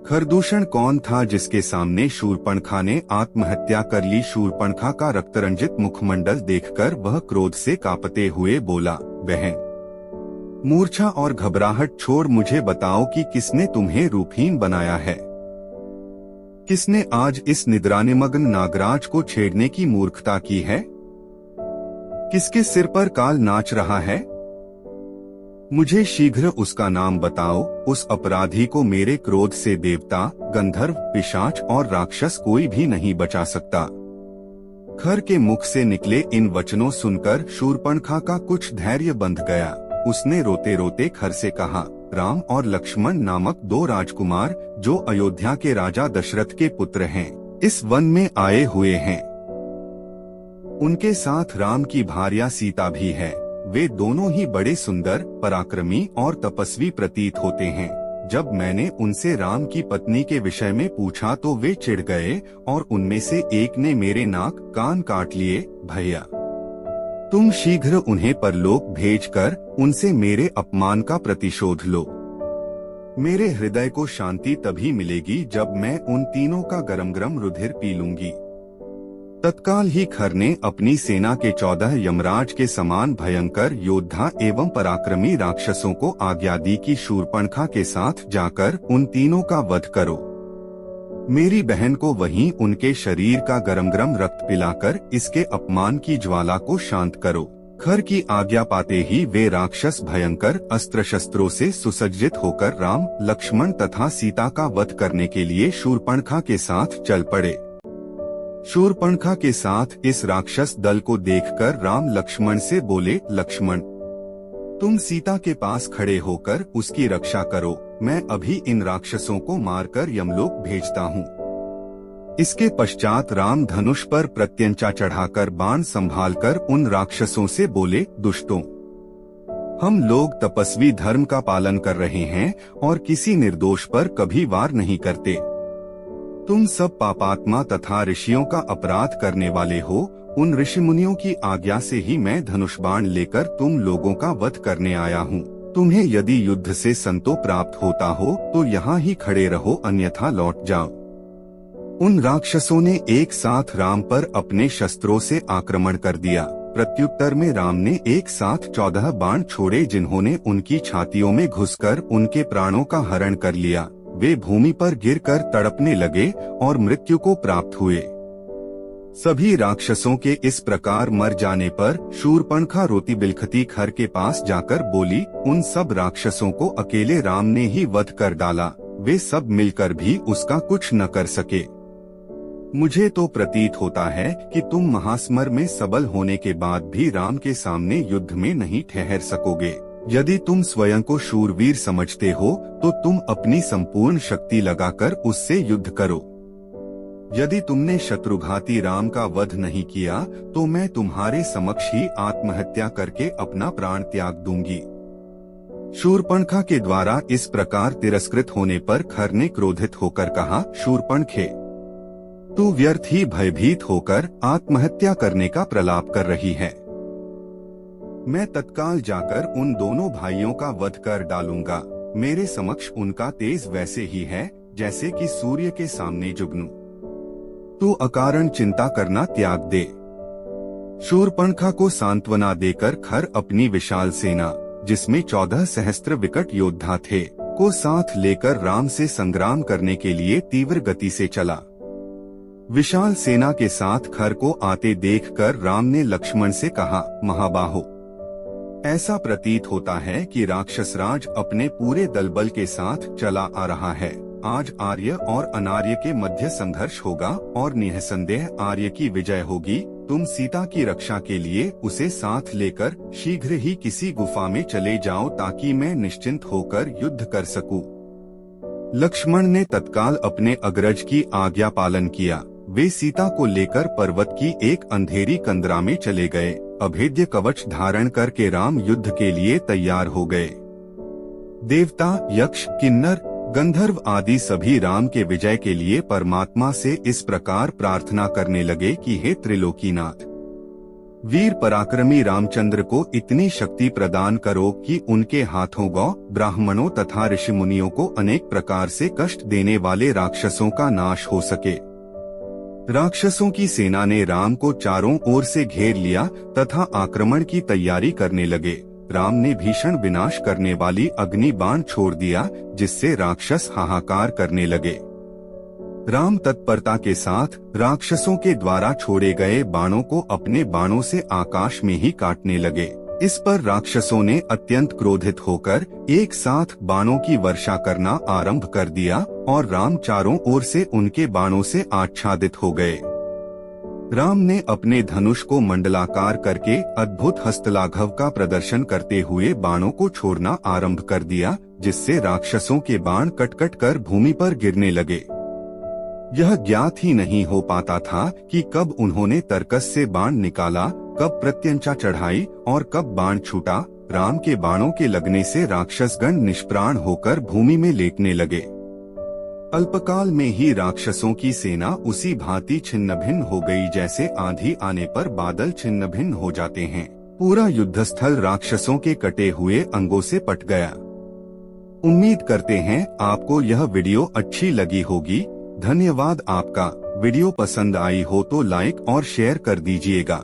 खरदूषण कौन था जिसके सामने शूर्पणखा ने आत्महत्या कर ली? शूर्पणखा का रक्तरंजित मुखमंडल देखकर वह क्रोध से कांपते हुए बोला, बहन, मूर्छा और घबराहट छोड़ मुझे बताओ कि किसने तुम्हें रूपहीन बनाया है? किसने आज इस निद्रानिमग्न नागराज को छेड़ने की मूर्खता की है? किसके सिर पर काल नाच रहा है? मुझे शीघ्र उसका नाम बताओ। उस अपराधी को मेरे क्रोध से देवता, गंधर्व, पिशाच और राक्षस कोई भी नहीं बचा सकता। खर के मुख से निकले इन वचनों सुनकर शूर्पणखा का कुछ धैर्य बंध गया। उसने रोते रोते खर से कहा, राम और लक्ष्मण नामक दो राजकुमार जो अयोध्या के राजा दशरथ के पुत्र हैं, इस वन में आए हुए हैं। उनके साथ राम की भार्या सीता भी है। वे दोनों ही बड़े सुंदर, पराक्रमी और तपस्वी प्रतीत होते हैं। जब मैंने उनसे राम की पत्नी के विषय में पूछा तो वे चिढ़ गए और उनमें से एक ने मेरे नाक कान काट लिए। भैया, तुम शीघ्र उन्हें परलोक भेजकर उनसे मेरे अपमान का प्रतिशोध लो। मेरे हृदय को शांति तभी मिलेगी जब मैं उन तीनों का गरम गरम रुधिर पी लूंगी। तत्काल ही खर ने अपनी सेना के 14 यमराज के समान भयंकर योद्धा एवं पराक्रमी राक्षसों को आज्ञा दी कि शूर्पणखा के साथ जाकर उन तीनों का वध करो। मेरी बहन को वहीं उनके शरीर का गरम गरम रक्त पिलाकर इसके अपमान की ज्वाला को शांत करो। खर की आज्ञा पाते ही वे राक्षस भयंकर अस्त्र शस्त्रों से सुसज्जित होकर राम, लक्ष्मण तथा सीता का वध करने के लिए शूर्पणखा के साथ चल पड़े। शूर्पणखा के साथ इस राक्षस दल को देखकर राम लक्ष्मण से बोले, लक्ष्मण, तुम सीता के पास खड़े होकर उसकी रक्षा करो। मैं अभी इन राक्षसों को मारकर यमलोक भेजता हूँ। इसके पश्चात राम धनुष पर प्रत्यंचा चढ़ाकर बाण संभालकर उन राक्षसों से बोले, दुष्टों, हम लोग तपस्वी धर्म का पालन कर रहे हैं और किसी निर्दोष पर कभी वार नहीं करते। तुम सब पापात्मा तथा ऋषियों का अपराध करने वाले हो। उन ऋषि मुनियों की आज्ञा से ही मैं धनुष बाण लेकर तुम लोगों का वध करने आया हूँ। तुम्हें यदि युद्ध से संतोष प्राप्त होता हो तो यहाँ ही खड़े रहो, अन्यथा लौट जाओ। उन राक्षसों ने एक साथ राम पर अपने शस्त्रों से आक्रमण कर दिया। प्रत्युत्तर में राम ने एक साथ 14 बाण छोड़े जिन्होंने उनकी छातियों में घुसकर उनके प्राणों का हरण कर लिया। वे भूमि पर गिरकर तड़पने लगे और मृत्यु को प्राप्त हुए। सभी राक्षसों के इस प्रकार मर जाने पर शूर्पणखा रोती बिलखती खर के पास जाकर बोली, उन सब राक्षसों को अकेले राम ने ही वध कर डाला। वे सब मिलकर भी उसका कुछ न कर सके। मुझे तो प्रतीत होता है कि तुम महासमर में सबल होने के बाद भी राम के सामने युद्ध में नहीं ठहर सकोगे। यदि तुम स्वयं को शूरवीर समझते हो तो तुम अपनी संपूर्ण शक्ति लगाकर उससे युद्ध करो। यदि तुमने शत्रुघाती राम का वध नहीं किया तो मैं तुम्हारे समक्ष ही आत्महत्या करके अपना प्राण त्याग दूंगी। शूर्पणखा के द्वारा इस प्रकार तिरस्कृत होने पर खर ने क्रोधित होकर कहा, शूर्पणखे, तू व्यर्थ ही भयभीत होकर आत्महत्या करने का प्रलाप कर रही है। मैं तत्काल जाकर उन दोनों भाइयों का वध कर डालूंगा। मेरे समक्ष उनका तेज वैसे ही है जैसे कि सूर्य के सामने जुगनू। तू अकारण चिंता करना त्याग दे। शूर्पणखा को सांत्वना देकर खर अपनी विशाल सेना, जिसमें 14 सहस्त्र विकट योद्धा थे, को साथ लेकर राम से संग्राम करने के लिए तीव्र गति से चला। विशाल सेना के साथ खर को आते देखकर राम ने लक्ष्मण से कहा, महाबाहो, ऐसा प्रतीत होता है कि राक्षसराज अपने पूरे दलबल के साथ चला आ रहा है। आज आर्य और अनार्य के मध्य संघर्ष होगा और निःसंदेह आर्य की विजय होगी। तुम सीता की रक्षा के लिए उसे साथ लेकर शीघ्र ही किसी गुफा में चले जाओ ताकि मैं निश्चिंत होकर युद्ध कर सकूं। लक्ष्मण ने तत्काल अपने अग्रज की आज्ञा पालन किया। वे सीता को लेकर पर्वत की एक अंधेरी कंदरा में चले गए। अभेद्य कवच धारण करके राम युद्ध के लिए तैयार हो गए। देवता, यक्ष, किन्नर, गंधर्व आदि सभी राम के विजय के लिए परमात्मा से इस प्रकार प्रार्थना करने लगे कि हे त्रिलोकीनाथ, वीर पराक्रमी रामचंद्र को इतनी शक्ति प्रदान करो कि उनके हाथों गौ, ब्राह्मणों तथा ऋषि मुनियों को अनेक प्रकार से कष्ट देने वाले राक्षसों का नाश हो सके। राक्षसों की सेना ने राम को चारों ओर से घेर लिया तथा आक्रमण की तैयारी करने लगे। राम ने भीषण विनाश करने वाली अग्नि बाण छोड़ दिया, जिससे राक्षस हाहाकार करने लगे। राम तत्परता के साथ राक्षसों के द्वारा छोड़े गए बाणों को अपने बाणों से आकाश में ही काटने लगे। इस पर राक्षसों ने अत्यंत क्रोधित होकर एक साथ बाणों की वर्षा करना आरंभ कर दिया और राम चारों ओर से उनके बाणों से आच्छादित हो गए। राम ने अपने धनुष को मंडलाकार करके अद्भुत हस्तलाघव का प्रदर्शन करते हुए बाणों को छोड़ना आरंभ कर दिया, जिससे राक्षसों के बाण कट-कट कर भूमि पर गिरने लगे। यह ज्ञात ही नहीं हो पाता था कि कब उन्होंने तरकस से बाण निकाला, कब प्रत्यंचा चढ़ाई और कब बाण छूटा। राम के बाणों के लगने से राक्षसगण निष्प्राण होकर भूमि में लेटने लगे। अल्पकाल में ही राक्षसों की सेना उसी भांति छिन्न-भिन्न हो गई जैसे आंधी आने पर बादल छिन्न-भिन्न हो जाते हैं। पूरा युद्धस्थल राक्षसों के कटे हुए अंगों से पट गया। उम्मीद करते हैं आपको यह वीडियो अच्छी लगी होगी। धन्यवाद आपका। वीडियो पसंद आई हो तो लाइक और शेयर कर दीजिएगा।